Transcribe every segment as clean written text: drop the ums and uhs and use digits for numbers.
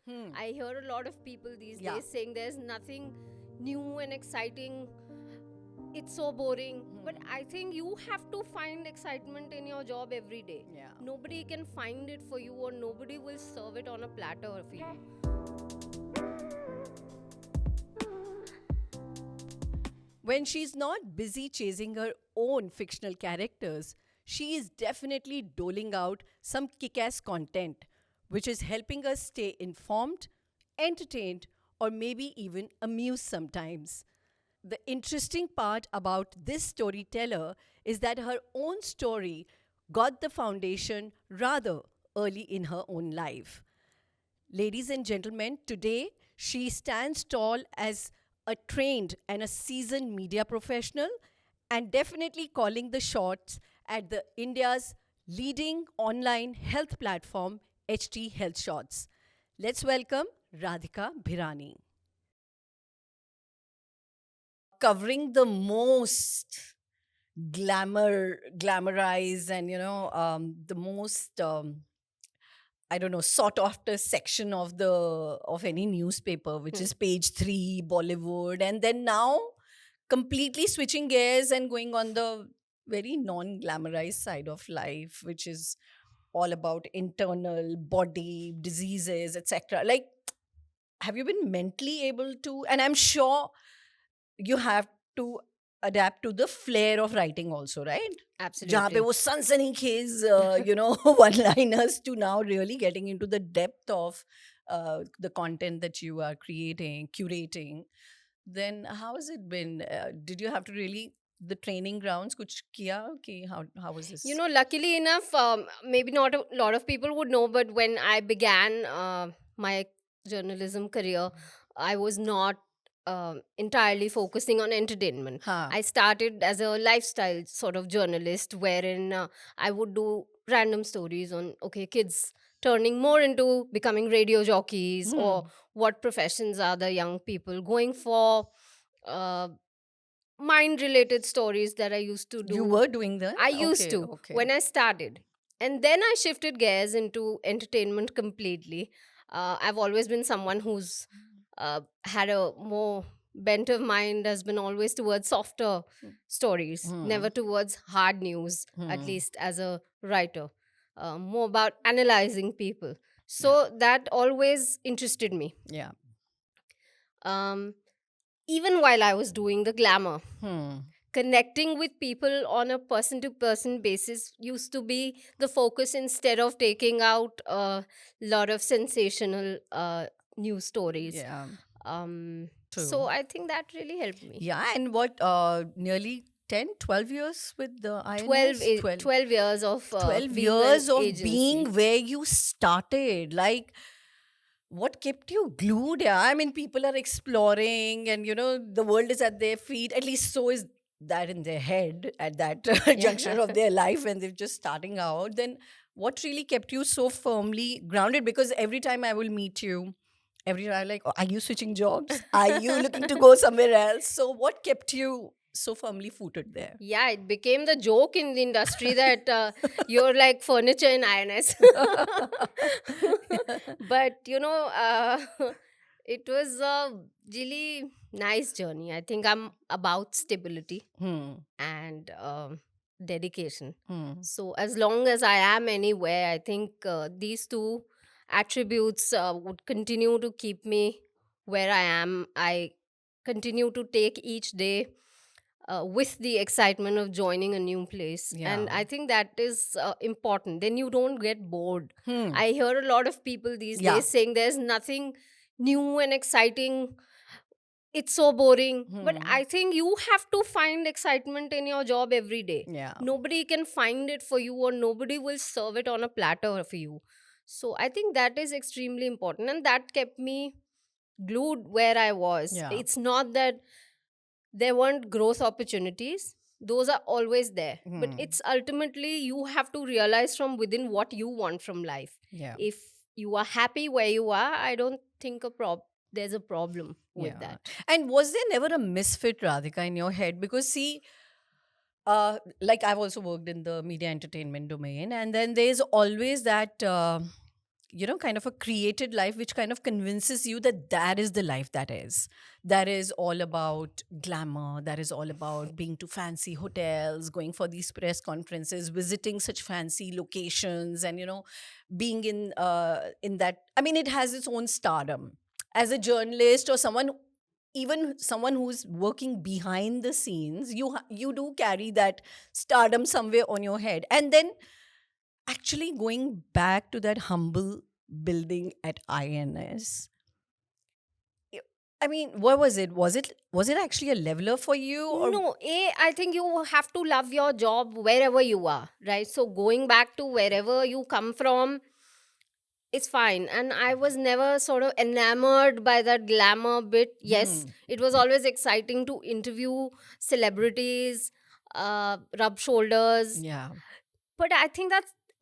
I hear a lot of people these Yeah. days saying there's nothing new and exciting. It's so boring. But I think you have to find excitement in your job every day. Yeah. Nobody can find it for you, or nobody will serve it on a platter for you. When she's not busy chasing her own fictional characters, she is definitely doling out some kick ass content, which is helping us stay informed, entertained, or maybe even amused sometimes. The interesting part about this storyteller is that her own story got the foundation rather early in her own life. Ladies and gentlemen, today she stands tall as a trained and a seasoned media professional and definitely calling the shots at the India's leading online health platform HT Health Shots. Let's welcome Radhika Bhirani. Covering the most glamorized and the most I don't know, sought after section of the of any newspaper, which Hmm. is page 3 Bollywood, and then now completely switching gears and going on the very non-glamorized side of life, which is all about internal body diseases, etc. Like, have you been mentally able to, and I'm sure you have to adapt to the flair of writing also, right? जहाँ पे Absolutely. वो सनसनीखेज one liners to now really getting into the depth of the content that you are creating, curating. Then how has it been? Did you have to really the training grounds कुछ किया कि how was this? Luckily enough, maybe not a lot of people would know, but when I began my journalism career, I was not entirely focusing on entertainment. हाँ. I started as a lifestyle sort of journalist, wherein I would do random stories on, okay, kids turning more into becoming radio jockeys, or Hmm. what professions are the young people going for. Uh, Mind related stories that I used to You do. were doing that? I used Okay, to okay. when I started. And then I shifted gears into entertainment completely. I've always been someone who's had a more bent of mind, has been always towards softer stories, Hmm. never towards hard news, at Hmm. least as a writer. More about analyzing people. Yeah. So that always interested me. Yeah. Um, Even while I was doing the glamour, Hmm. connecting with people on a person to person basis used to be the focus, instead of taking out a lot of sensational news stories. Yeah. So True. I think that really helped me. Yeah, and what nearly 10, 12 years with the 12, INS? 12, 12 years of 12 being an years of agency. being where you started. Like, what kept you glued? Yeah, I mean, people are exploring, and the world is at their feet. At least so is that in their head at that juncture Yeah. of their life when they're just starting out. Then, what really kept you so firmly grounded? Because every time I will meet you, every time I'm like, "Oh, are you switching jobs? Are you looking to go somewhere else?" So, what kept you so firmly footed there? Yeah, it became the joke in the industry that you're like furniture in INS. But it was a really nice journey. I think I'm about stability Hmm. and dedication. Hmm. So as long as I am anywhere, I think these two attributes would continue to keep me where I am. I continue to take each day with the excitement of joining a new place, and Yeah. I think that is important. Then you don't get bored. Hmm. I hear a lot of people these Yeah. days saying there's nothing new and exciting, it's so boring. But Hmm. I think you have to find excitement in your job every day. Yeah. Nobody can find it for you, or nobody will serve it on a platter for you. So I think that is extremely important, and that kept me glued where I was. Yeah. It's not that there weren't growth opportunities, those are always there, but Hmm. it's ultimately you have to realize from within what you want from life. Yeah. If you are happy where you are, I don't think there's a problem with Yeah. that. And was there never a misfit, Radhika, in your head? Because see, like I've also worked in the media entertainment domain, and then there's always that kind of a created life which kind of convinces you that that is the life that is all about glamour, that is all about being to fancy hotels, going for these press conferences, visiting such fancy locations, and being in that. I mean, it has its own stardom. As a journalist or someone, even someone who's working behind the scenes, you do carry that stardom somewhere on your head. And then actually going back to that humble building at INS, y- I mean, what was it? Was it actually a leveler for you, or No, I think you have to love your job wherever you are, right? So going back to wherever you come from, it's fine. And I was never sort of enamored by that glamour bit. Yes, hmm, it was always exciting to interview celebrities, rub shoulders. yeah, But I think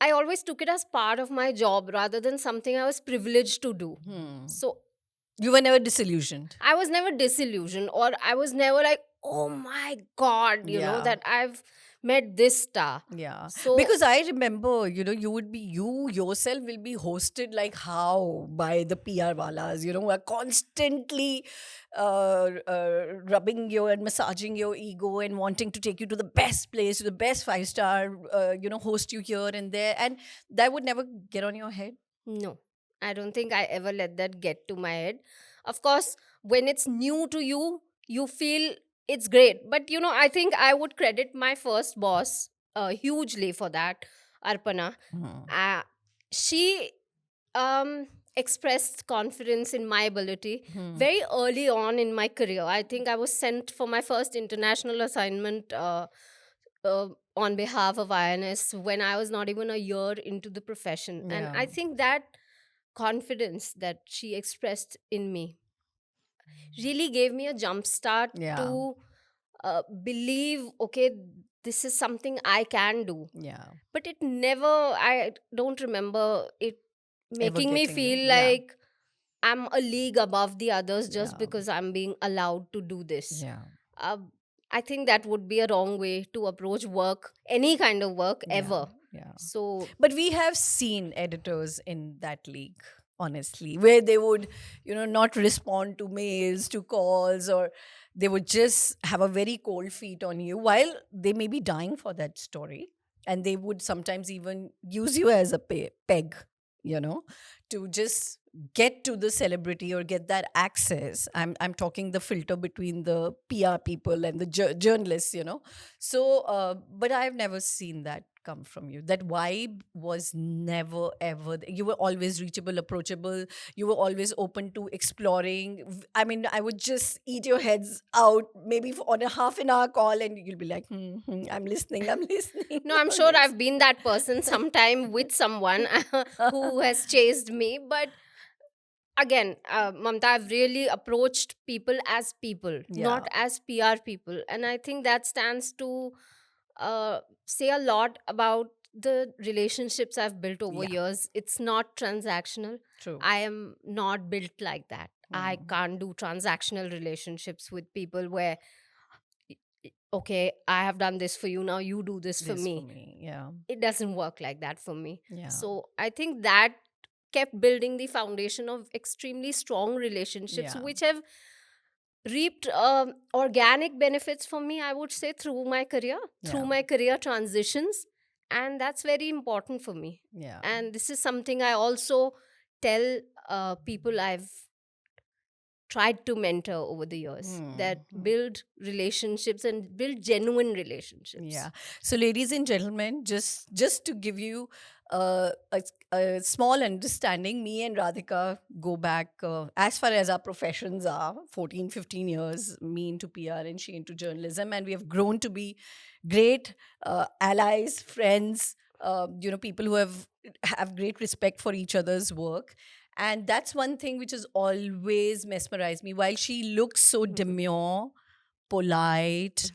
I always took it as part of my job rather than something I was privileged to do. hmm. So You were never disillusioned? I was never disillusioned, or I was never like, oh my God, Yeah. that I've met this star. Yeah, So because I remember, you yourself will be hosted like how by the PR walas, who are constantly rubbing your and massaging your ego and wanting to take you to the best place, to the best five-star, host you here and there, and that would never get on your head. no, I don't think I ever let that get to my head. Of course, when it's new to you, you feel it's great. But I think I would credit my first boss hugely for that, Arpana. Hmm. Uh, she expressed confidence in my ability Hmm. very early on in my career. I think I was sent for my first international assignment on behalf of INS when I was not even a year into the profession. And Yeah. I think that confidence that she expressed in me really gave me a jump start Yeah. to believe, okay, this is something I can do. Yeah. But I don't remember it Ever making me getting you? feel Yeah. like I'm a league above the others just Yeah. because I'm being allowed to do this. Yeah. Uh, I think that would be a wrong way to approach work, any kind of work Yeah. ever. Yeah. So, But we have seen editors in that league, honestly, where they would, not respond to mails, to calls, or they would just have a very cold feet on you while they may be dying for that story. And they would sometimes even use you as a peg, you know, to just get to the celebrity or get that access. I'm talking the filter between the PR people and the journalists, So, but I've never seen that come from you. That vibe was never ever. You were always reachable, approachable. You were always open to exploring. I mean, I would just eat your heads out maybe on a half an hour call, and you'll be like, I'm listening, I'm listening, no, I'm I'm sure I've been listening. that person sometime with someone who has chased me. But again, Mamta, I've really approached people, not Yeah, as PR people. And I think that stands to say a lot about the relationships I've built over yeah, years. It's not transactional. true. I am not built like that. I Hmm. can't do transactional relationships with people where, okay, I have done this for you, now you do this for This for me. me. Yeah, It doesn't work like that for me. yeah, So I think that kept building the foundation of extremely strong relationships, yeah, which have reaped organic benefits for me, I would say, through yeah, my career transitions. And that's very important for me. yeah. And this is something I also tell people I've tried to mentor over the years, Hmm. that Hmm. build relationships and build genuine relationships. Yeah. So, ladies and gentlemen, just to give you a small understanding, me and Radhika go back as far as our professions are 14, 15 years, me into PR and she into journalism. And we have grown to be great allies, friends, people who have great respect for each other's work. And that's one thing which has always mesmerized me. While she looks so demure, polite,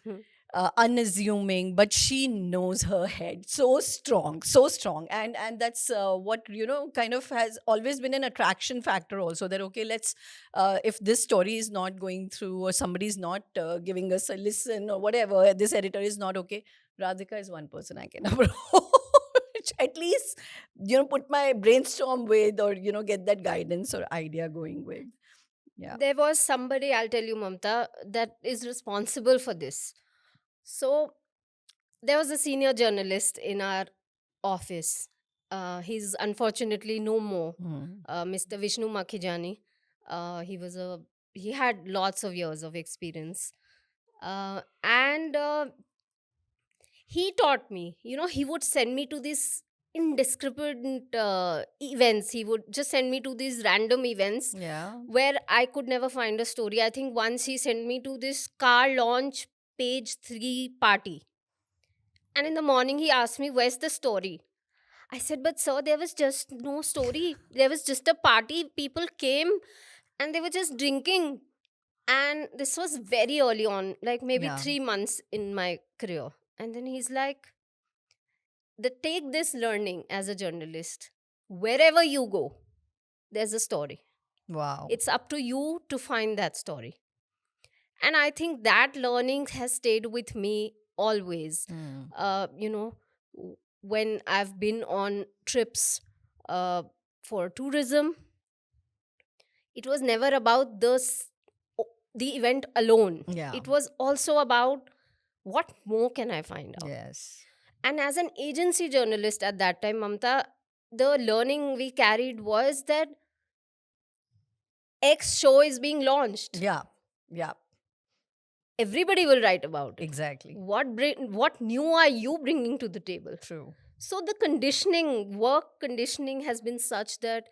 unassuming, but she knows her head so strong, and that's what kind of has always been an attraction factor also, that okay, let's if this story is not going through or somebody's not giving us a listen or whatever, this editor is not okay, Radhika is one person I can approach at least, put my brainstorm with, or, get that guidance or idea going with. Yeah. There was somebody, I'll tell you, Mamta, that is responsible for this. So there was a senior journalist in our office. He's unfortunately no more. Mm. Mr. Vishnu Makhijani. He was a he had lots of years of experience, and he taught me. He would send me to these indiscriminate events. He would just send me to these random events Yeah. where I could never find a story. I think once he sent me to this car launch page 3 party. And in the morning, he asked me, "Where's the story?" I said, "But sir, there was just no story. There was just a party. People came and they were just drinking." And this was very early on, like maybe Yeah. 3 months in my career. And then he's like, take this learning as a journalist. Wherever you go, there's a story. Wow. It's up to you to find that story. And I think that learning has stayed with me always. Mm. When I've been on trips for tourism, it was never about the event alone. Yeah. It was also about what more can I find out. Yes. And as an agency journalist at that time, Mamta, the learning we carried was that X show is being launched. Yeah. Yeah. Everybody will write about it. Exactly. What new are you bringing to the table? True. So the work conditioning has been such that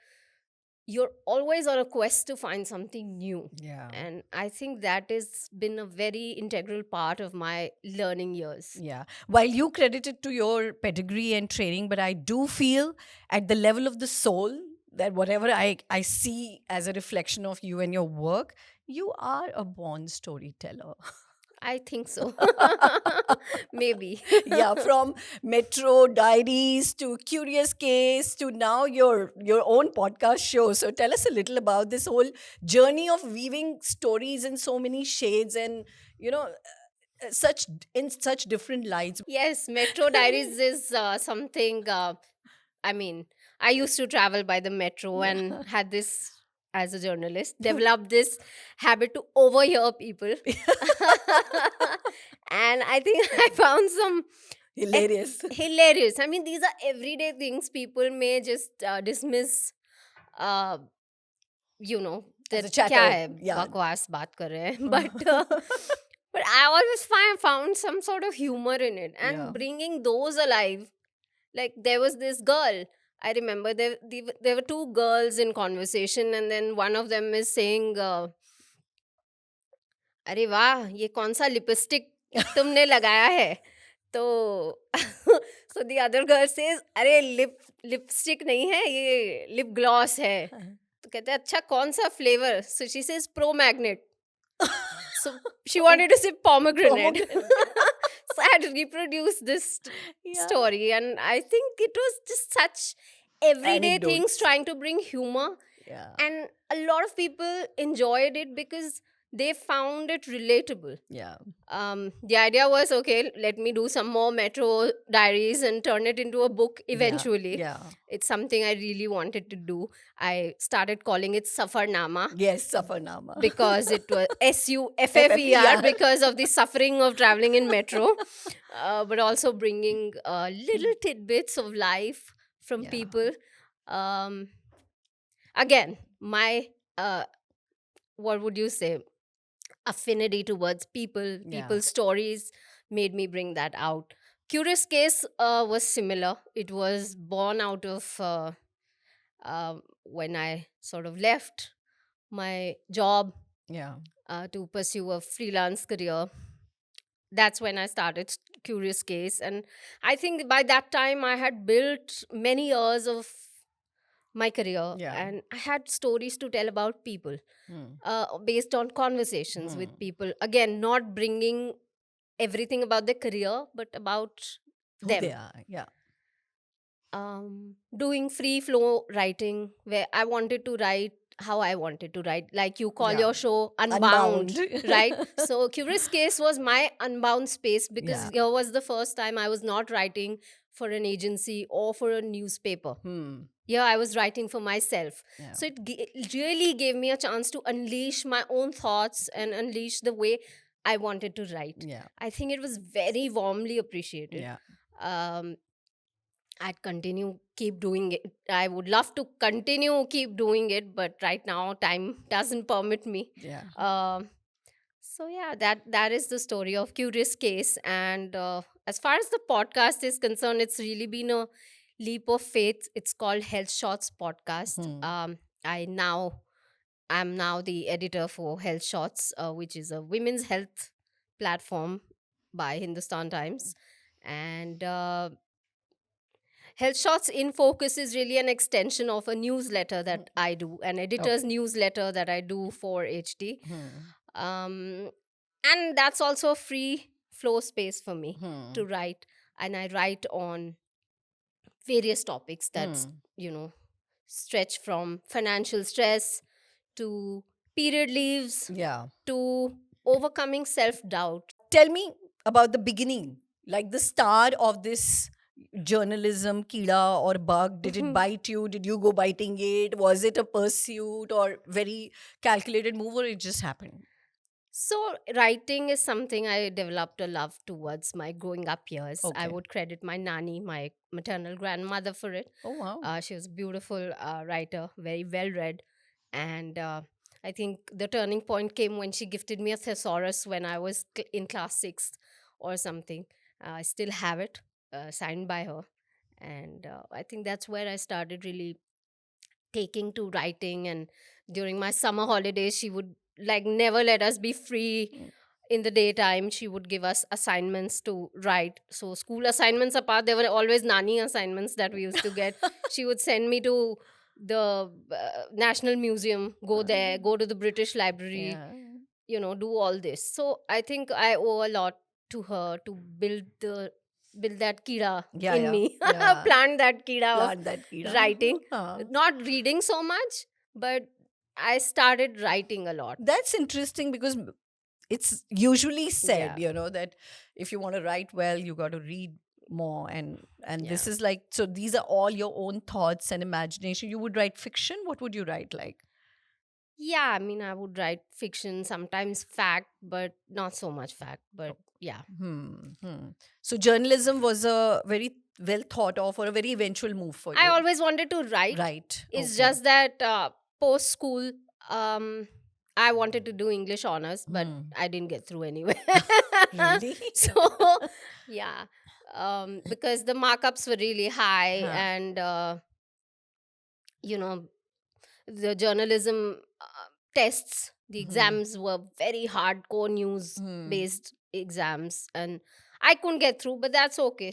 you're always on a quest to find something new. Yeah. And I think that has been a very integral part of my learning years. Yeah. While you credit it to your pedigree and training, but I do feel at the level of the soul that whatever I see as a reflection of you and your work, you are a born storyteller. I think so. Maybe. Yeah, from Metro Diaries to Curious Case to now your own podcast show. So tell us a little about this whole journey of weaving stories in so many shades and such in such different lights. Yes, Metro Diaries is something. I mean, I used to travel by the metro and had this, as a journalist, developed this habit to overhear people. And I think I found some Hilarious. hilarious. I mean, these are everyday things people may just dismiss. Uh, As that a chatter, क्या है yeah. बकवास बात कर रहे हैं. But I always found some sort of humor in it, and Yeah. bringing those alive. Like there was this girl. I remember there were two girls in conversation, and then one of them is saying, "अरे वाह, ये कौन सा lipstick तुमने लगाया है?" तो so the other girl says, "अरे लिपस्टिक नहीं है, ये लिप ग्लॉस है." तो कहते हैं, "अच्छा कौन सा flavour?" So she says, "Pro Magnet." So she wanted to say pomegranate. So I had to reproduce this Yeah. story, and I think it was just such everyday things Anecdotes. trying to bring humor, Yeah. and a lot of people enjoyed it because they found it relatable. Yeah. The idea was, okay, let me do some more Metro Diaries and turn it into a book eventually. Yeah. It's something I really wanted to do. I started calling it Safarnama Yes, Safarnama. because it was SUFFER, Yeah. because of the suffering of traveling in metro, but also bringing little tidbits of life from Yeah. people. Again, my what would you say, affinity towards people, Yeah. people's stories made me bring that out. Curious Case was similar. It was born out of when I sort of left my job Yeah. to pursue a freelance career. That's when I started Curious Case. And I think by that time I had built many years of my career, Yeah. and I had stories to tell about people Hmm. based on conversations with Hmm. people. Again, not bringing everything about their career, but about Who them. they are. Yeah. Doing free flow writing, where I wanted to write how I wanted to write, like you call Yeah. your show Unbound, Unbound. right? So Curious Case was my unbound space, because Yeah. here was the first time I was not writing for an agency or for a newspaper. Hmm. Yeah, I was writing for myself. Yeah. So it really gave me a chance to unleash my own thoughts and unleash the way I wanted to write. Yeah. I think it was very warmly appreciated. Yeah. um, I'd continue keep doing it. I would love to continue keep doing it, but right now time doesn't permit me. Yeah. um, so yeah, that is the story of Curious Case. And as far as the podcast is concerned, it's really been a leap of faith. It's called Health Shots Podcast. Hmm. I'm now the editor for Health Shots, which is a women's health platform by Hindustan Times. And Health Shots in Focus is really an extension of a newsletter that I do, an editor's Okay. newsletter that I do for HD. Hmm. Um, and that's also a free flow space for me Hmm. to write. And I write on various topics that's, Hmm. you know, stretch from financial stress to period leaves Yeah. to overcoming self doubt. Tell me about the beginning, like the start of this journalism, kida or bug. Did it bite you? Did you go biting it? Was it a pursuit or very calculated move, or it just happened? So, writing is something I developed a love towards my growing up years. I Okay. would credit my nanny, my maternal grandmother, for it. Oh wow. She was a beautiful writer, very well read. And I think the turning point came when she gifted me a thesaurus when I was in class 6 or something. I still have it, signed by her. And I think that's where I started really taking to writing. And during my summer holidays, she would like never let us be free Mm. in the daytime. She would give us assignments to write. So school assignments apart, there were always nani assignments that we used to get. She would send me to the National Museum, go there, go to the British Library, Yeah. do all this. So I think I owe a lot to her to build that kida Yeah. in Yeah. me, Yeah. plant that kida of Plant that kida. writing. Huh. Not reading so much, but I started writing a lot. That's interesting because it's usually said, Yeah. that if you want to write well, you got to read more, and this Yeah. is like, so these are all your own thoughts and imagination. You would write fiction. What would you write like? Yeah, I mean, I would write fiction, sometimes fact, but not so much fact. But yeah. So journalism was a very well thought of or a very eventual move for I you. always wanted to write. Right. It's Okay. just that post school, I wanted to do English honors, but I didn't get through anyway. Really? So, yeah, because the markups were really high, Huh. and you know, the journalism tests, the exams were very hardcore news based exams, and I couldn't get through, but that's okay.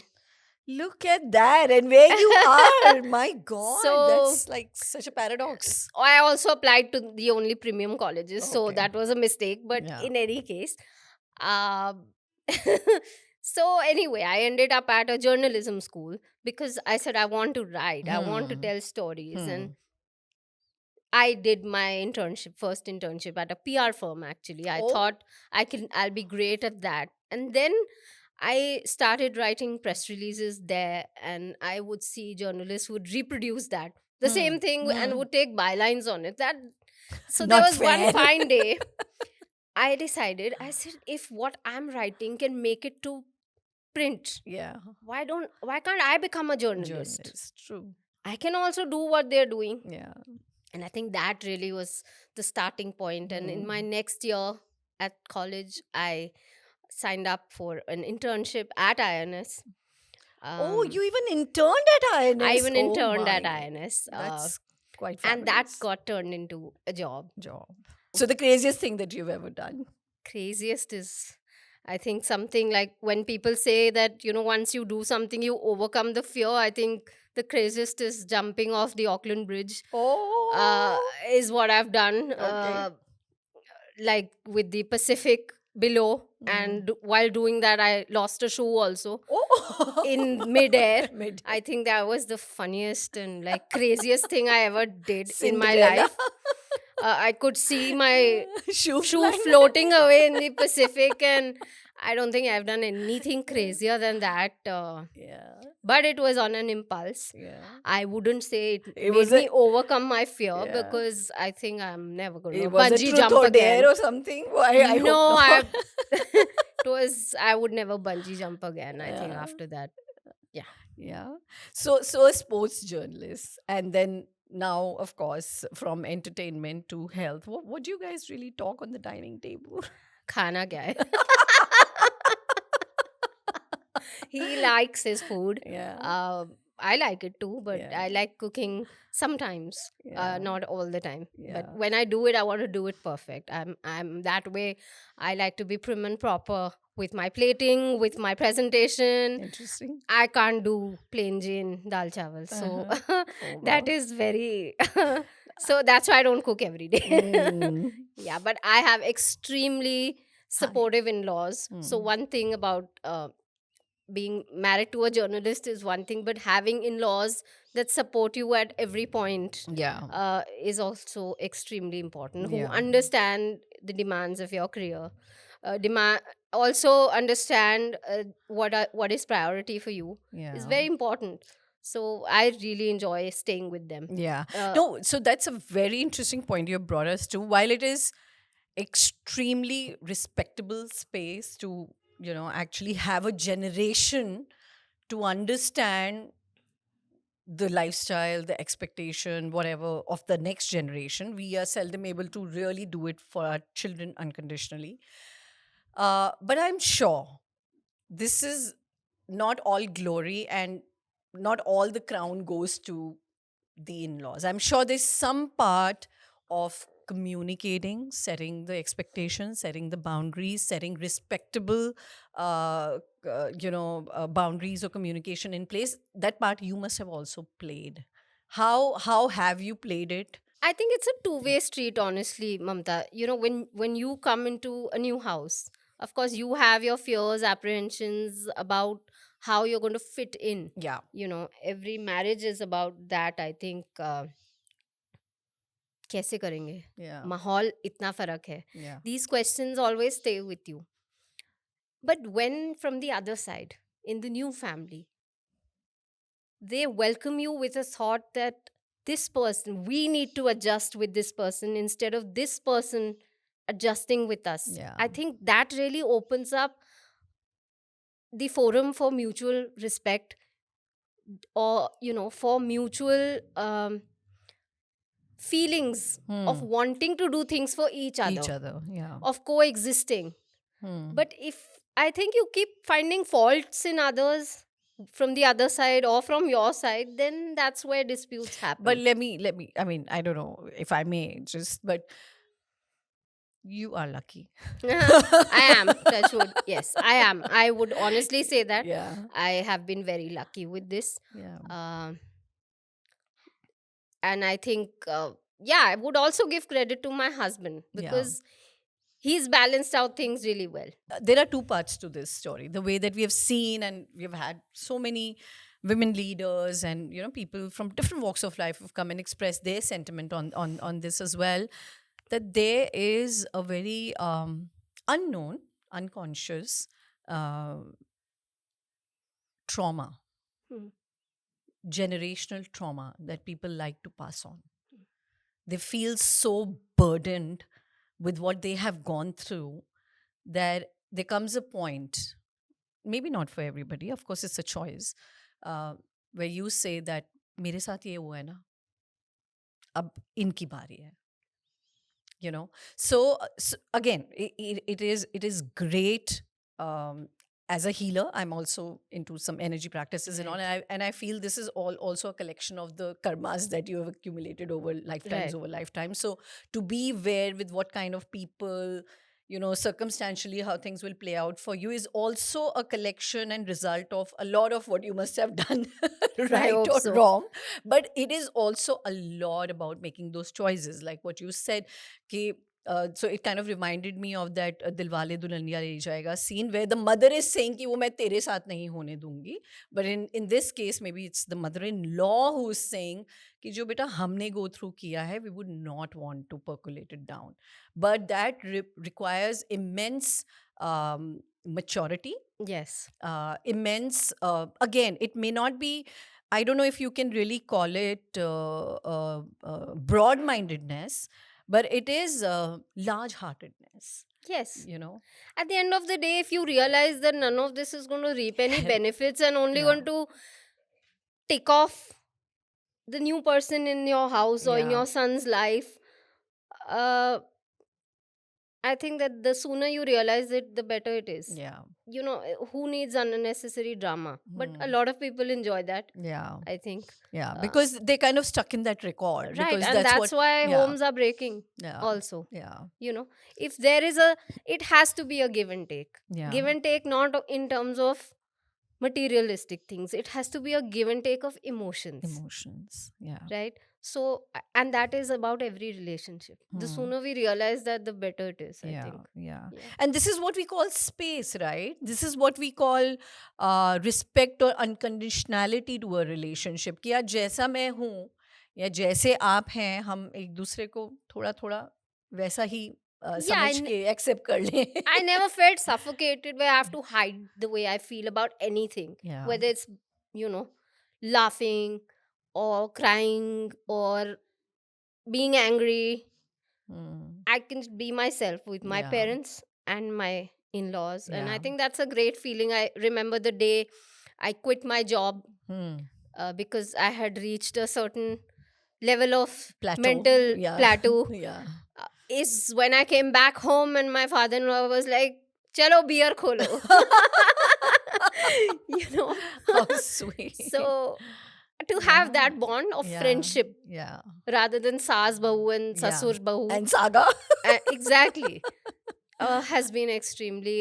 Look at that, and where you are. My God, So that's like such a paradox. I also applied to the only premium colleges, so Okay. that was a mistake. But Yeah. in any case, um, so anyway, I ended up at a journalism school because I said I want to write, I want to tell stories, and I did my first internship at a PR firm. Actually, I Oh. thought I'll be great at that, and then I started writing press releases there, and I would see journalists would reproduce that the same thing and would take bylines on it. So there Not was one fair. fine day I decided. I said, if what I'm writing can make it to print, Yeah. why can't I become a journalist? Journalist. True. I can also do what they're doing. Yeah. And I think that really was the starting point. And in my next year at college, I signed up for an internship at INS. Oh, you even interned at INS. I even Oh interned at my. INS. That's quite And that fabulous. got turned into a job. So the craziest thing that you've ever done. Craziest is, I think, something like when people say that, once you do something, you overcome the fear. I think the craziest is jumping off the Auckland Bridge, is what I've done. Okay. Like with the Pacific below. And while doing that, I lost a shoe also Oh. in midair. Mid. I think that was the funniest and like craziest thing I ever did in my Cinderella. life. I could see my shoe shoe flying. floating away in the Pacific, and I don't think I've done anything crazier than that. Yeah, But it was on an impulse. yeah. I wouldn't say it It made was a me overcome my fear, yeah. because I think I'm never going to It was a bungee truth jump or dare again. or something. I hope No, not. it was, I would never bungee jump again. I think Yeah, after that, yeah. yeah. So a sports journalist, and then now, of course, from entertainment to health. What do you guys really talk on the dining table? Khana guy. He likes his food. Yeah, I like it too, but yeah, I like cooking sometimes, yeah, not all the time. But yeah. when I do it, I want to do it perfect. I'm that way. I like to be prim and proper with my plating, with my presentation. Interesting. I can't do plain Jane dal chawal. So Uh-huh. Oh that wow. is very so that's why I don't cook every day. Mm. Yeah, but I have extremely Hi. supportive in-laws. So Mm. one thing about being married to a journalist is one thing, but having in-laws that support you at every point Yeah. is also extremely important, who Yeah. understand the demands of your career, demand also understand what is priority for you is Yeah. very important. So I really enjoy staying with them. Yeah. uh, No, so that's a very interesting point you brought us to. While it is extremely respectable space to, actually have a generation to understand the lifestyle, the expectation, whatever of the next generation, we are seldom able to really do it for our children unconditionally. But I'm sure this is not all glory and not all the crown goes to the in laws. I'm sure there's some part of communicating, setting the expectations, setting the boundaries, setting respectable, boundaries or communication in place. That part you must have also played. How have you played it? I think it's a two-way street, honestly, Mamta. When you come into a new house, of course, you have your fears, apprehensions about how you're going to fit in. Yeah, Every marriage is about that. I think कैसे करेंगे, yeah, माहौल इतना फर्क है. yeah, These questions always stay with you. But when from the other side, in the new family, they welcome you with a thought that this person, we need to adjust with this person instead of this person adjusting with us. yeah. I think that really opens up the forum for mutual respect, or for mutual feelings of Hmm. wanting to do things for each Each other, other. Yeah. of coexisting. Hmm. But if I think you keep finding faults in others from the other side or from your side, then that's where disputes But happen. let me. I mean, I don't know if I may just, but you are lucky. I am, touch wood. Yes, I am. I would honestly say that Yeah. I have been very lucky with this. Yeah. Um and I think, yeah, I would also give credit to my husband, Yeah. because he's balanced out things really well. There are two parts to this story. The way that we have seen, and we've had so many women leaders and people from different walks of life have come and expressed their sentiment on this as well. That there is a very unknown, unconscious uh, trauma, Hmm. generational trauma that people like to pass on. They feel so burdened with what they have gone through that there comes a point, maybe not for everybody, of course it's a choice, uh, where you say that मेरे साथ ये हुआ है ना, अब इनकी बारी है. So again, it is great. As a healer, I'm also into some energy practices and all, Right, and I feel this is all also a collection of the karmas that you have accumulated over lifetimes right. over lifetime. So to be aware with what kind of people, circumstantially how things will play out for you is also a collection and result of a lot of what you must have done I right hope or so. wrong. But it is also a lot about making those choices, like what you said. So it kind of reminded me of that Dilwale Dulhaniya Le Jayega scene where the mother is saying कि वो मैं तेरे साथ नहीं होने दूंगी, but in this case maybe it's the mother-in-law who is saying कि जो बेटा हमने go through किया है, we would not want to percolate it down, but that requires immense maturity, Yes. immense. Again, it may not be, I don't know if you can really call it broad mindedness, but it is large heartedness, Yes. you know? At the end of the day, if you realize that none of this is going to reap any benefits and only Yeah. going to tick off the new person in your house or in Yeah. your son's life, uh, I think that the sooner you realize it, the better it is. Yeah. Who needs unnecessary drama? But a Hmm. lot of people enjoy that, Yeah. I think. Yeah. Uh, Because they kind of stuck in that record right. because And that's what, that's why yeah. homes are breaking Yeah. also. Yeah. If there is it has to be a give and take. Yeah. Give and take, not in terms of materialistic things. It has to be a give and take of emotions, Emotions. Yeah. right? So, and that is about every relationship. The Hmm. sooner we realize that, the better it is, I Yeah, think. yeah. Yeah. And this is what we call space, right? This is what we call respect or unconditionality to a relationship. कि यार जैसा मैं हूँ या जैसे आप हैं, हम एक दूसरे को थोड़ा थोड़ा वैसा ही Yeah, समझ के एक्सेप्ट कर लें. I never felt suffocated where I have to hide the way I feel about anything, Yeah. whether it's, you know, laughing or crying or being angry. Hmm. I can be myself with my Yeah. parents and my in laws. And I Yeah. think that's a great feeling. I remember the day I quit my job Hmm. because I had reached a certain level of Plateau. mental Yeah. plateau. Yeah. Is when I came back home and my father in law was like, Chalo, beer kholo. you know. How sweet. So to Yeah. have that bond of Yeah. friendship Yeah. rather than Saas Bahu and Yeah. Sasur Bahu. And Saga. Exactly. Has been extremely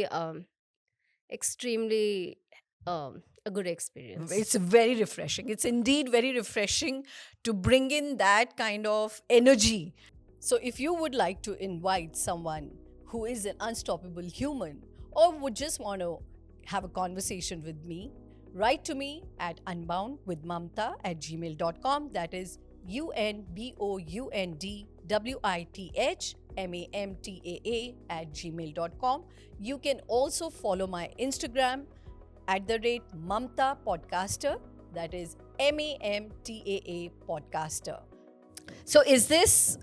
a good experience. It's very refreshing. It's indeed very refreshing to bring in that kind of energy. So, if you would like to invite someone who is an unstoppable human or would just want to have a conversation with me, write to me at unboundwithmamta@gmail.com. That is unboundwithmamtaa@gmail.com. You can also follow my Instagram @Mamta Podcaster. That is MAMTAA Podcaster. So, is this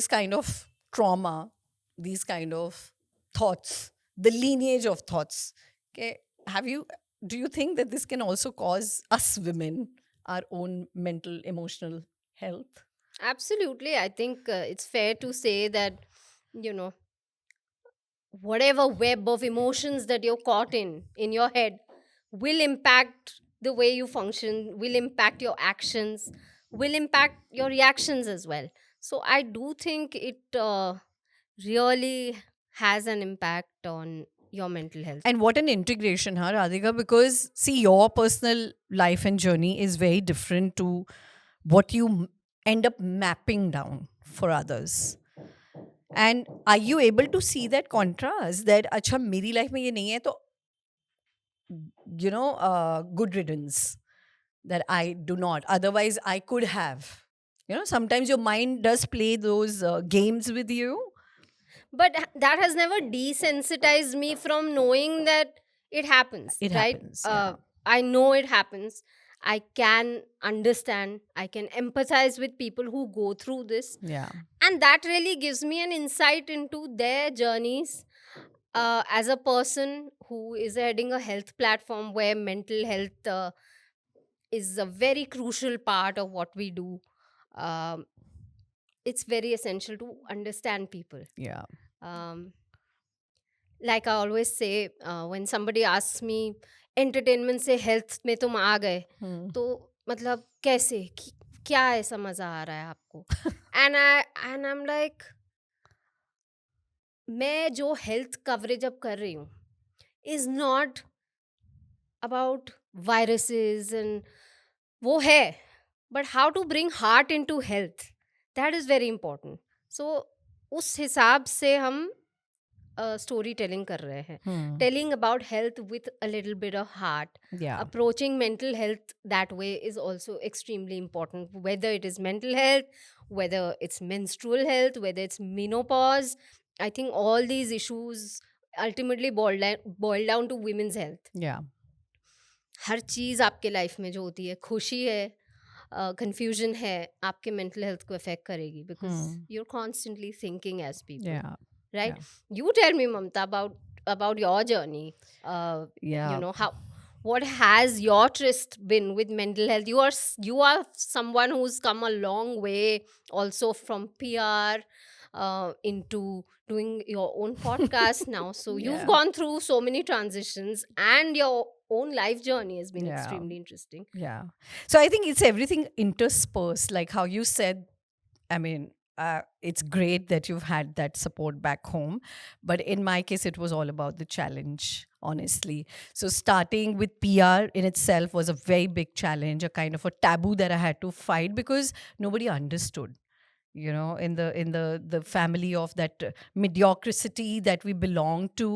kind of trauma, these kind of thoughts, the lineage of thoughts? Okay, do you think that this can also cause us women our own mental, emotional health? Absolutely. I think it's fair to say that, you know, whatever web of emotions that you're caught in your head will impact the way you function, will impact your actions, will impact your reactions as well. So I do think it really has an impact on your mental health. And what an integration, huh, Radhika? Because see, your personal life and journey is very different to what you end up mapping down for others. And are you able to see that contrast that अच्छा मेरी life में ये नहीं है तो good riddance that I do not. Otherwise, I could have. Sometimes your mind does play those games with you. But that has never desensitized me from knowing that it happens, It right? happens. Yeah. I know it happens. I can understand, I can empathize with people who go through this, Yeah. and that really gives me an insight into their journeys. As a person who is heading a health platform where mental health is a very crucial part of what we do, um, it's very essential to understand people. Yeah. um, like I always say, when somebody asks me entertainment से health में तुम आ गए, Hmm. तो मतलब कैसे क्या ऐसा मजा आ रहा है आपको? and I'm like, मैं जो हेल्थ कवरेज अब कर रही हूँ is not about viruses and वो है, but how to bring heart into health, that is very important. So उस हिसाब से हम स्टोरी टेलिंग कर रहे हैं, Hmm. Telling about health with a little bit of heart. Yeah. Approaching mental health that way is also extremely important, whether it is mental health, whether it's menstrual health, whether it's menopause. I think all these issues ultimately boil down to women's health. Yeah. हर चीज़ आपके life में जो होती है, खुशी है, confusion है, आपके mental health को अफेक्ट करेगी, because Hmm. you're constantly thinking as people, Yeah. right? Yeah. You tell me, Mamta, about your journey. You Yeah. know, how, what has your tryst been with mental health? You are someone who's come a long way, also from PR into doing your own podcast now. So you've Yeah. gone through so many transitions, and your own life journey has been Yeah. extremely interesting. Yeah. So I think it's everything interspersed, like how you said. I mean, it's great that you've had that support back home. But in my case, it was all about the challenge, honestly. So starting with PR in itself was a very big challenge, a kind of a taboo that I had to fight because nobody understood. In the family of that mediocrity that we belong to,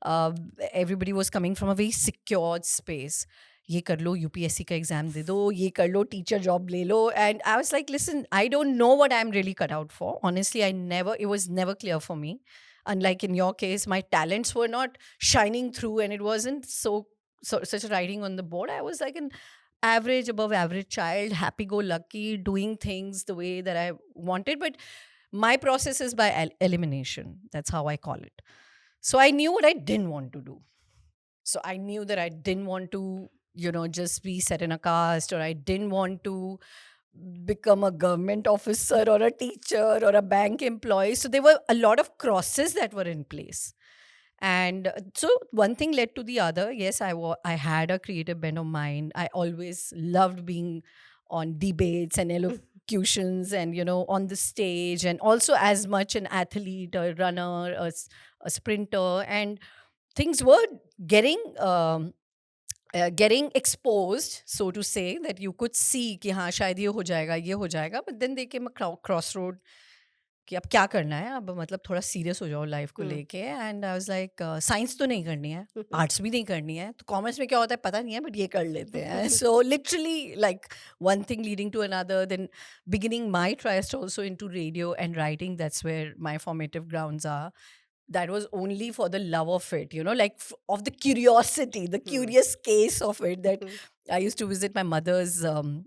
uh, everybody was coming from a very secured space. ये कर लो UPSC का exam दे दो, ये कर लो teacher job ले लो. And I was like, listen, I don't know what I am really cut out for. Honestly, it was never clear for me. Unlike in your case, my talents were not shining through, and it wasn't such a writing on the board. I was like an average, above average child, happy go lucky, doing things the way that I wanted. But my process is by elimination. That's how I call it. So I knew what I didn't want to do. So I knew that I didn't want to, just be set in a caste, or I didn't want to become a government officer or a teacher or a bank employee. So there were a lot of crosses that were in place. And so one thing led to the other. Yes, I had a creative bent of mind. I always loved being on debates and elocutions and, on the stage, and also as much an athlete, a runner, a sprinter. And things were getting getting exposed, so to say, that you could see कि हाँ शायद ये हो जाएगा. But then they came a crossroad कि अब क्या करना है, अब मतलब थोड़ा सीरियस हो जाओ लाइफ को Hmm. लेके. And I was like, science तो नहीं करनी है, आर्ट्स भी नहीं करनी है, तो कॉमर्स में क्या होता है पता नहीं है, बट ये कर लेते हैं. So literally like one thing leading to another, then beginning my tryst also into radio and writing. That's where my formative grounds are. That was only for the love of it, like of the curiosity, the Hmm. curious case of it, that I used to visit my mother's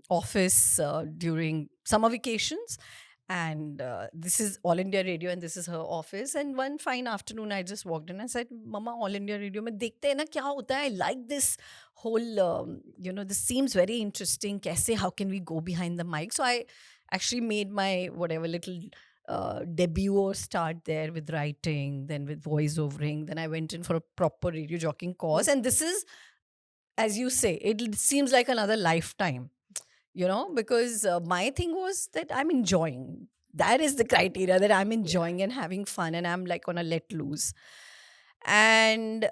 office during summer vacations. And this is All India Radio, and this is her office. And one fine afternoon, I just walked in. I said, Mama, All India Radio mein dekhte hai na kya hota hai. I like this whole, this seems very interesting. Kaise, how can we go behind the mic? So I actually made my whatever little debut or start there with writing, then with voiceovering. Then I went in for a proper radio jockeying course. And this is, as you say, it seems like another lifetime, because my thing was that I'm enjoying. That is the criteria, that I'm Yeah. enjoying and having fun, and I'm like on a let loose. And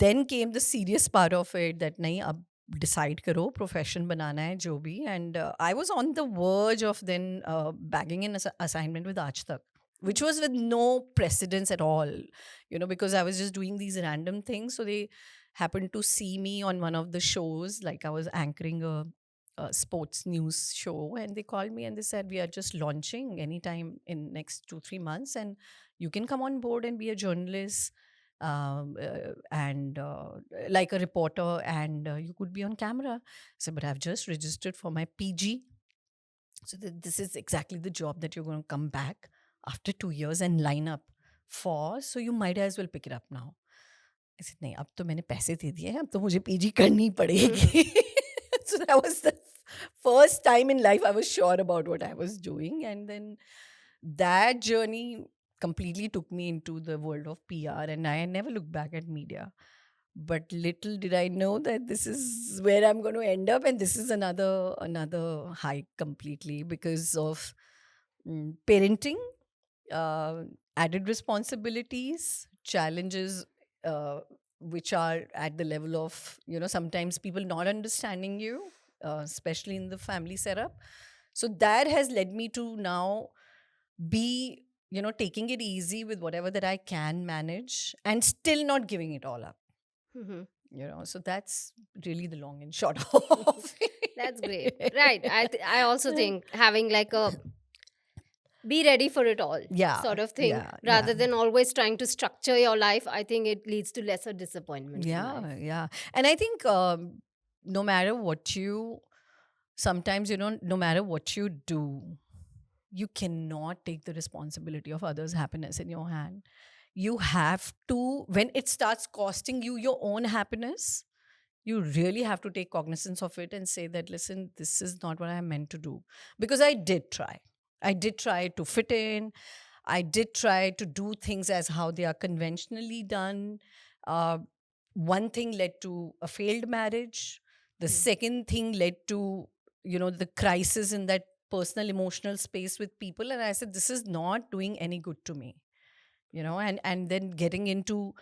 then came the serious part of it, that nahi, ab decide karo, profession banana hai jo bhi. And I was on the verge of then bagging an assignment with Aaj Tak, which was with no precedence at all, because I was just doing these random things. So they happened to see me on one of the shows, like I was anchoring a sports news show, and they called me and they said, we are just launching anytime in next 2-3 months, and you can come on board and be a journalist, and like a reporter, and you could be on camera. So, but I've just registered for my PG. So this is exactly the job that you're going to come back after 2 years and line up for. So you might as well pick it up now. I said, नहीं, अब तो मैंने पैसे दे दिए हैं, अब तो मुझे पीजी करनी पड़ेगी. So that was the first time in life I was sure about what I was doing. And then that journey completely took me into the world of PR, and I never looked back at media. But little did I know that this is where I'm going to end up, and this is another hike completely, because of parenting, uh, added responsibilities, challenges, which are at the level of, sometimes people not understanding you, especially in the family setup. So that has led me to now be, taking it easy with whatever that I can manage, and still not giving it all up. Mhm. So that's really the long and short of That's great. Right. it. I also think having like a be ready for it all, Yeah, sort of thing, yeah, yeah. rather than always trying to structure your life. I think it leads to lesser disappointments in life. Yeah, yeah. And I think no matter what you, sometimes, no matter what you do, you cannot take the responsibility of others' happiness in your hand. You have to, when it starts costing you your own happiness, you really have to take cognizance of it and say that, listen, this is not what I meant to do. Because I did try. I did try to fit in. I did try to do things as how they are conventionally done. Uh, one thing led to a failed marriage. The Hmm. second thing led to, the crisis in that personal emotional space with people. And I said, this is not doing any good to me. And then getting into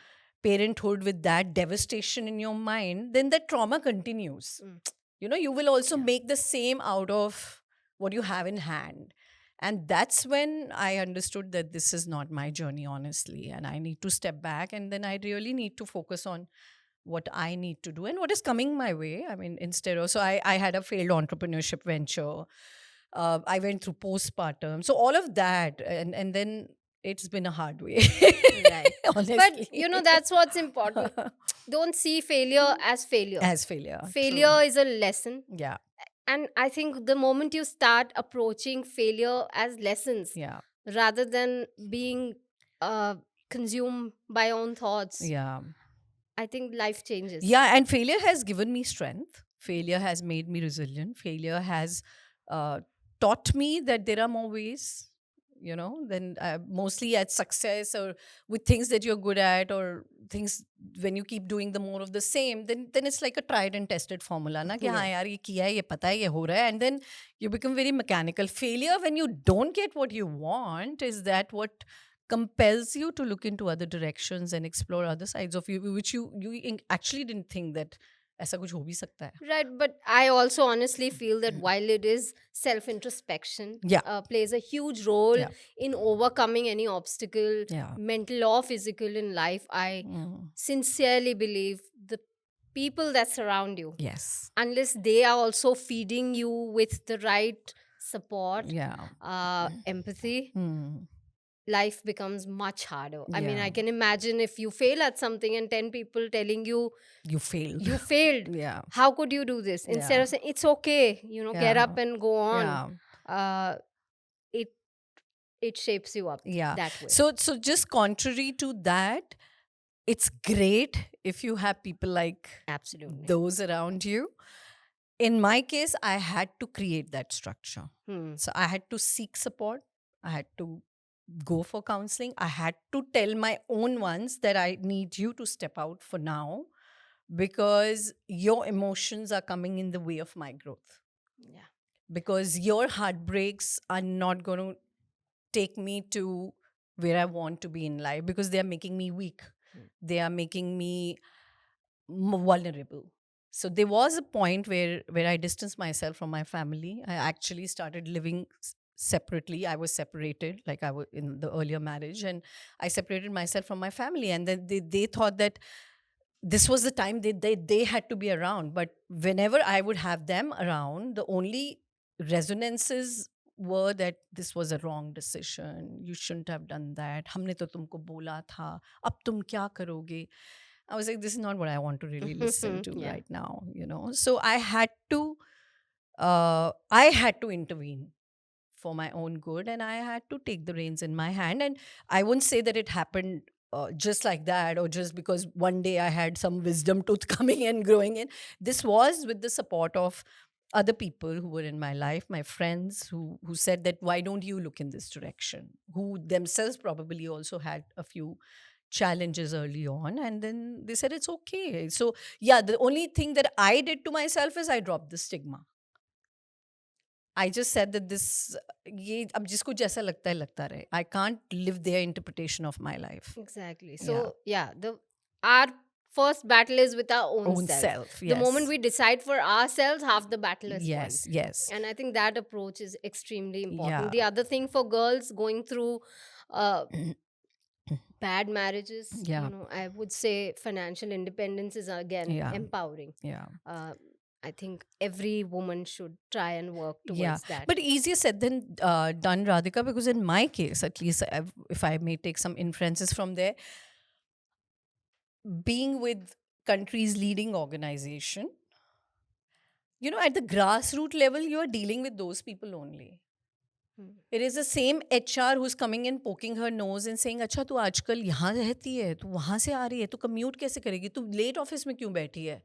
parenthood with that devastation in your mind, then that trauma continues. Mm. You will also Yeah. make the same out of what you have in hand. And that's when I understood that this is not my journey, honestly, and I need to step back, and then I really need to focus on what I need to do and what is coming my way. I mean, instead of, so I had a failed entrepreneurship venture. I went through postpartum, so all of that, and then it's been a hard way, Right. But honestly. that's what's important. Don't see failure as failure. As failure, true. Failure is a lesson. Yeah, And I think the moment you start approaching failure as lessons yeah, rather than being uh, consumed by own thoughts, yeah. I think life changes. Yeah, and failure has given me strength. Failure has made me resilient. Failure has uh, taught me that there are more ways, than mostly at success or with things that you're good at, or things when you keep doing the more of the same, then it's like a tried and tested formula. Na? Ki, हाँ Yes. यार, ये किया है, ये पता है, ये हो रहा है, and then you become very mechanical. Failure, when you don't get what you want, is that what compels you to look into other directions and explore other sides of you, which you actually didn't think that ऐसा कुछ हो भी सकता है. Right, but I also honestly feel that while it is self introspection, Yeah, plays a huge role yeah, in overcoming any obstacle, yeah. mental or physical, in life, I Mm. sincerely believe the people that surround you, Yes. unless they are also feeding you with the right support, Yeah. empathy, Mm. life becomes much harder. I mean, Yeah. I can imagine if you fail at something and 10 people telling you You failed. you failed, Yeah. how could you do this, instead Yeah. of saying it's okay, get Yeah. up and go on. Yeah. uh it it shapes you up Yeah. that way. So just contrary to that, it's great if you have people like Absolutely. those around you. In my case, I had to create that structure. Hmm. So I had to seek support. I had to go for counseling. I had to tell my own ones that I need you to step out for now, because your emotions are coming in the way of my growth. Yeah. Because your heartbreaks are not going to take me to where I want to be in life, because they are making me weak. Hmm. They are making me vulnerable. So there was a point where I distanced myself from my family. I actually started living separately. I was separated, like I was in the earlier marriage, and I separated myself from my family. And then they thought that this was the time they had to be around. But whenever I would have them around, the only resonances were that this was a wrong decision. You shouldn't have done that. हमने तो तुमको बोला था. अब तुम क्या करोगे? I was like, this is not what I want to really listen to Yeah. right now, So I had to intervene for my own good, and I had to take the reins in my hand. And I wouldn't say that it happened just like that, or just because one day I had some wisdom tooth coming and growing in. This was with the support of other people who were in my life, my friends who said that, why don't you look in this direction, who themselves probably also had a few challenges early on, and then they said it's okay. So yeah, the only thing that I did to myself is I dropped the stigma. I just said that this ये अब जिसको जैसा लगता रहे. I can't live their interpretation of my life. Exactly. Yeah. So yeah, the our first battle is with our own Own self. self. The moment Yes. we decide for ourselves, half the battle is won. Yes. Yes. And I think that approach is extremely important. Yeah. The other thing for girls going through uh, bad marriages, Yeah. I would say financial independence is again Yeah. empowering. Yeah. uh, I think every woman should try and work Yeah, towards that. but easier said than done, Radhika, because in my case, at least, if I may take some inferences from there, being with country's leading organization, at the grassroots level, you are dealing with those people only. Hmm. It is the same HR who's coming in, poking her nose and saying, अच्छा तू आजकल यहाँ रहती है, तू वहाँ से आ रही है, तू कम्यूट कैसे करेगी, तू लेट ऑफिस में क्यों बैठी है?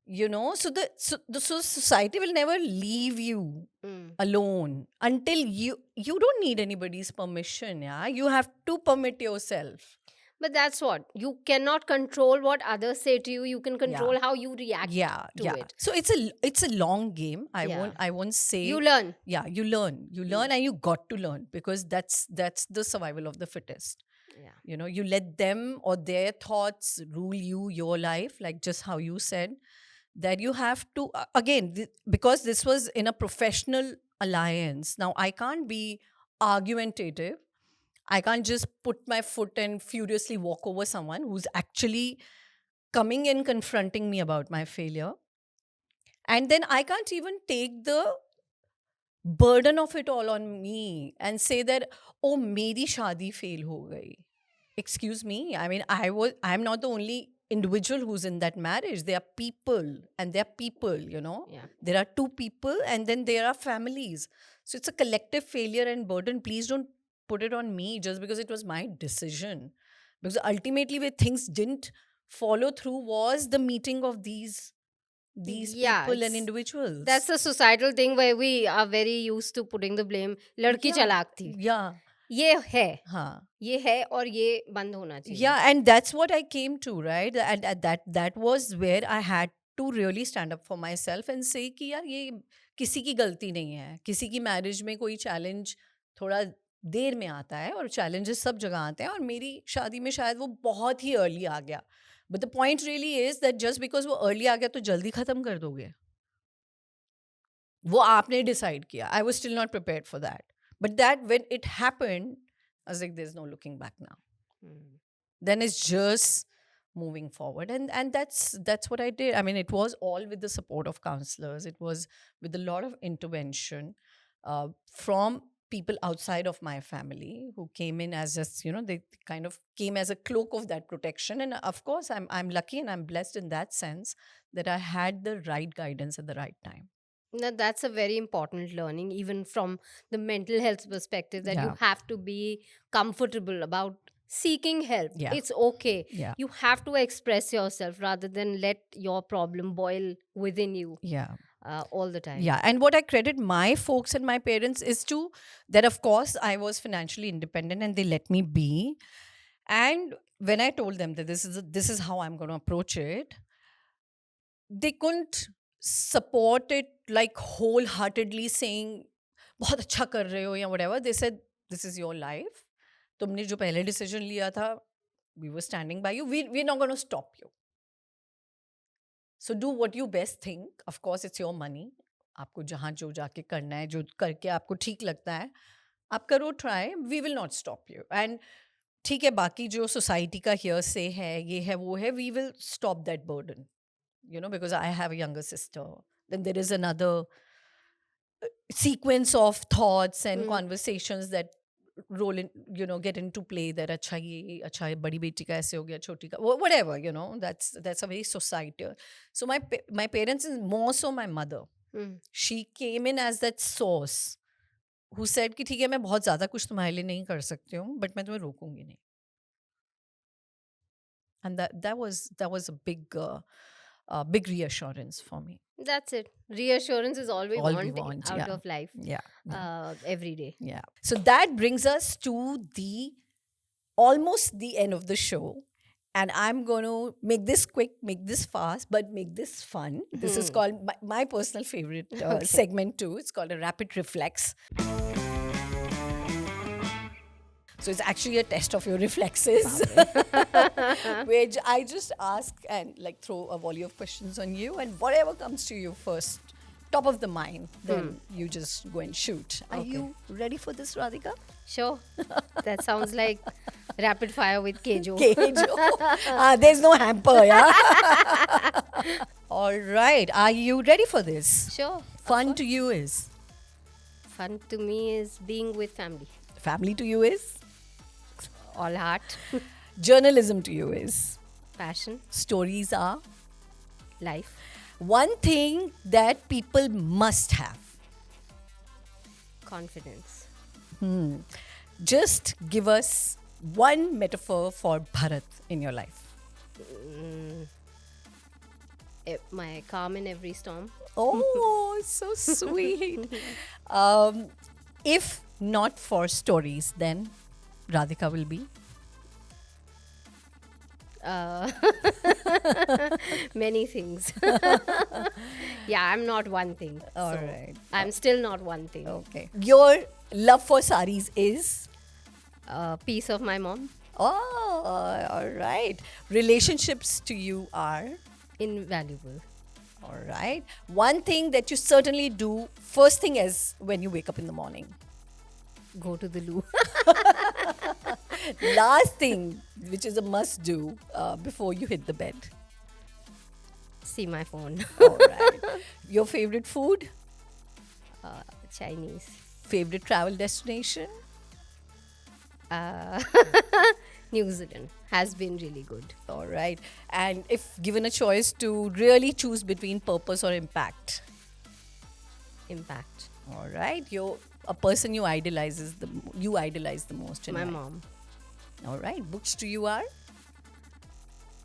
So society will never leave you Hmm. alone until you don't need anybody's permission. Yeah, you have to permit yourself. But that's what you cannot control what others say to you. You can Yeah, control how you react yeah, to yeah. it. So it's a long game. I Yeah. won't say. You learn. Yeah, you learn, and you got to learn, because that's the survival of the fittest. Yeah. You let them or their thoughts rule your life, like just how you said, that you have to, again, because this was in a professional alliance. Now I can't be argumentative. I can't just put my foot and furiously walk over someone who's actually coming in confronting me about my failure. And then I can't even take the burden of it all on me and say that, oh, meri shaadi fail ho gayi. Excuse me. I mean, I'm not the only individual who's in that marriage. There are people, and there are people. Yeah. There are two people, and then there are families. So it's a collective failure and burden. Please don't put it on me just because it was my decision. Because ultimately, where things didn't follow through was the meeting of these Yeah, people and individuals. that's a societal thing where we are very used to putting the blame. लड़की Yeah. चालाक थी. Yeah. ये है. Huh. ये है और ये बंद होना चाहिए. Yeah, and that's what I came to, right? And that was where I had to really stand up for myself and say कि यार ये किसी की गलती नहीं है. किसी की मैरिज में कोई चैलेंज थोड़ा देर में आता है, और चैलेंजेस सब जगह आते हैं, और मेरी शादी में शायद वो बहुत ही अर्ली आ गया. But the point really is that just because वो अर्ली आ गया तो जल्दी खत्म कर दोगे. वो आपने डिसाइड किया. I was still not prepared for that. But that when it happened, I was like, there's no looking back now. Then it's just moving forward, and that's what I did. I mean, it was all with the support of counselors. It was with a lot of intervention from people outside of my family who came in as just, they kind of came as a cloak of that protection. And of course, I'm lucky and I'm blessed in that sense that I had the right guidance at the right time. Now, that's a very important learning, even from the mental health perspective, that you Yeah. have to be comfortable about seeking help. Yeah. It's okay. Yeah. You have to express yourself rather than let your problem boil within you Yeah. all the time. Yeah, and what I credit my folks and my parents is to that, of course, I was financially independent and they let me be. And when I told them that this is how I'm going to approach it, they couldn't support it like wholeheartedly, saying बहुत अच्छा कर रहे हो या whatever. They said, this is your life. तुमने जो पहले decision लिया था, we were standing by you. We're not going to stop you. So do what you best think. Of course, it's your money. आपको जहाँ जो जाके करना है, जो करके आपको ठीक लगता है, आप करो try. We will not stop you. And ठीक है, बाकी जो society का hearsay है, ये है, वो है, we will stop that burden. Because I have a younger sister. Then there is another sequence of thoughts and conversations that roll in, get into play, that acha ye badi beti ka aise ho gaya, choti ka whatever, that's a very societal. So my parents, and more so my mother, she came in as that source who said कि ठीक है, मैं बहुत ज़्यादा कुछ तुम्हारे लिए नहीं कर सकती हूँ, but मैं तुम्हें रोकूंगी नहीं. And that was a big reassurance for me. That's it. Reassurance is all we All we want want, out yeah. of life. Yeah. Every day. Yeah. So that brings us to almost the end of the show. And I'm going to make this quick, make this fast, but make this fun. This is called my personal favorite segment too. It's called a rapid reflex. So it's actually a test of your reflexes, which I just ask and like throw a volley of questions on you, and whatever comes to you first, top of the mind, then you just go and shoot. Are you ready for this, Radhika? Sure. That sounds like rapid fire with Kejo. Kejo. There's no hamper, yeah? All right. Are you ready for this? Sure. Fun to you is? Fun to me is being with family. Family to you is? All heart, Journalism to you is? passion, Stories are? life, One thing that people must have. confidence. Just give us one metaphor for Bharat in your life. My calm in every storm. Oh, so sweet. If not for stories, then Radhika will be. Uh, many things. Yeah, I'm not one thing. All so right. I'm still not one thing. Okay. Your love for saris is? Piece of my mom. Oh, all right. Relationships to you are? Invaluable. All right. One thing that you certainly do first thing is when you wake up in the morning. Go to the loo. Last thing, which is a must do before you hit the bed. See my phone. All right. Your favorite food? Chinese. Favorite travel destination? New Zealand has been really good. All right. And if given a choice to really choose between purpose or impact? Impact. All right. You're a person you idolize the most in My life. mom. All right. Books to you are?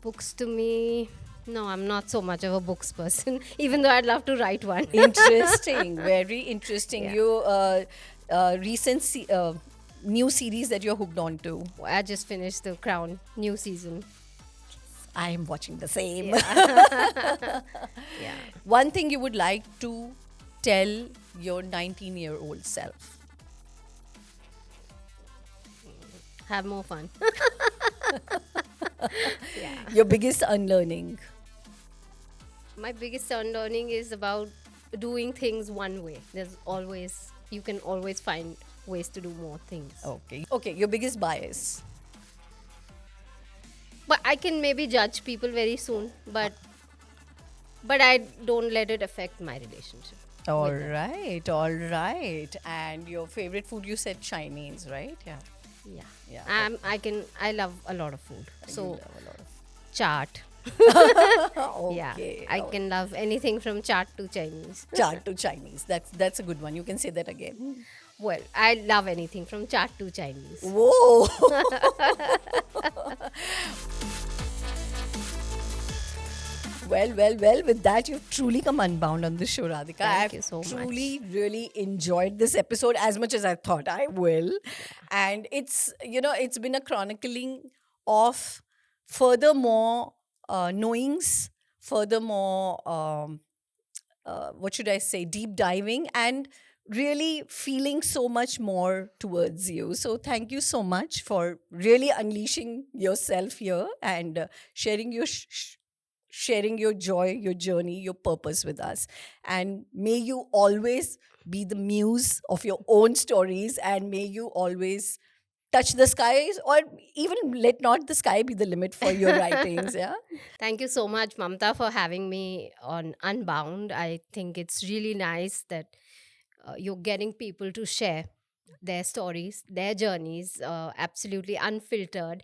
Books to me. No, I'm not so much of a books person, even though I'd love to write one. Interesting. Very interesting. Yeah. You recent new series that you're hooked on to. I just finished The Crown new season. I am watching the same. Yeah. One thing you would like to tell your 19-year-old self? Have more fun. Yeah. Your biggest unlearning? My biggest unlearning is about doing things one way. You can always find ways to do more things. Okay. Okay. Your biggest bias? But I can maybe judge people very soon, but I don't let it affect my relationship. All with them. right. All right. And your favorite food? You said Chinese, right? Yeah. Yeah. Yeah. I love a lot of food. You So love a lot of. chaat. Yeah. Okay. I can love anything from chaat to Chinese. Chaat to Chinese. That's a good one. You can say that again. Well, I love anything from chaat to Chinese. Whoa. Well. With that, you've truly come unbound on this show, Radhika. Thank you so much. Truly, really enjoyed this episode as much as I thought I will. And it's been a chronicling of furthermore knowings, furthermore, what should I say, deep diving and really feeling so much more towards you. So thank you so much for really unleashing yourself here and sharing your joy, your journey, your purpose with us. And may you always be the muse of your own stories and may you always touch the skies or even let not the sky be the limit for your writings. Yeah. Thank you so much, Mamta, for having me on Unbound. I think it's really nice that you're getting people to share their stories, their journeys, absolutely unfiltered.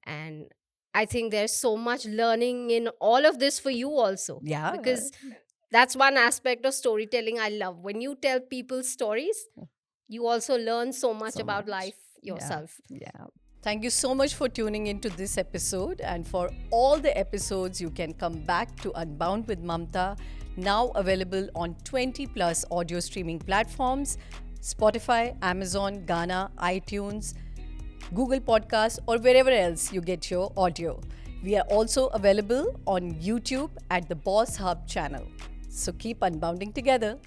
And I think there's so much learning in all of this for you also. Yeah. Because that's one aspect of storytelling I love. When you tell people stories, you also learn so much So about much. life yourself. Yeah. Thank you so much for tuning into this episode. And for all the episodes, you can come back to Unbound with Mamta, now available on 20 plus audio streaming platforms Spotify, Amazon, Gaana, iTunes, Google Podcasts, or wherever else you get your audio. We are also available on YouTube at the Boss Hub channel. So keep unbounding together.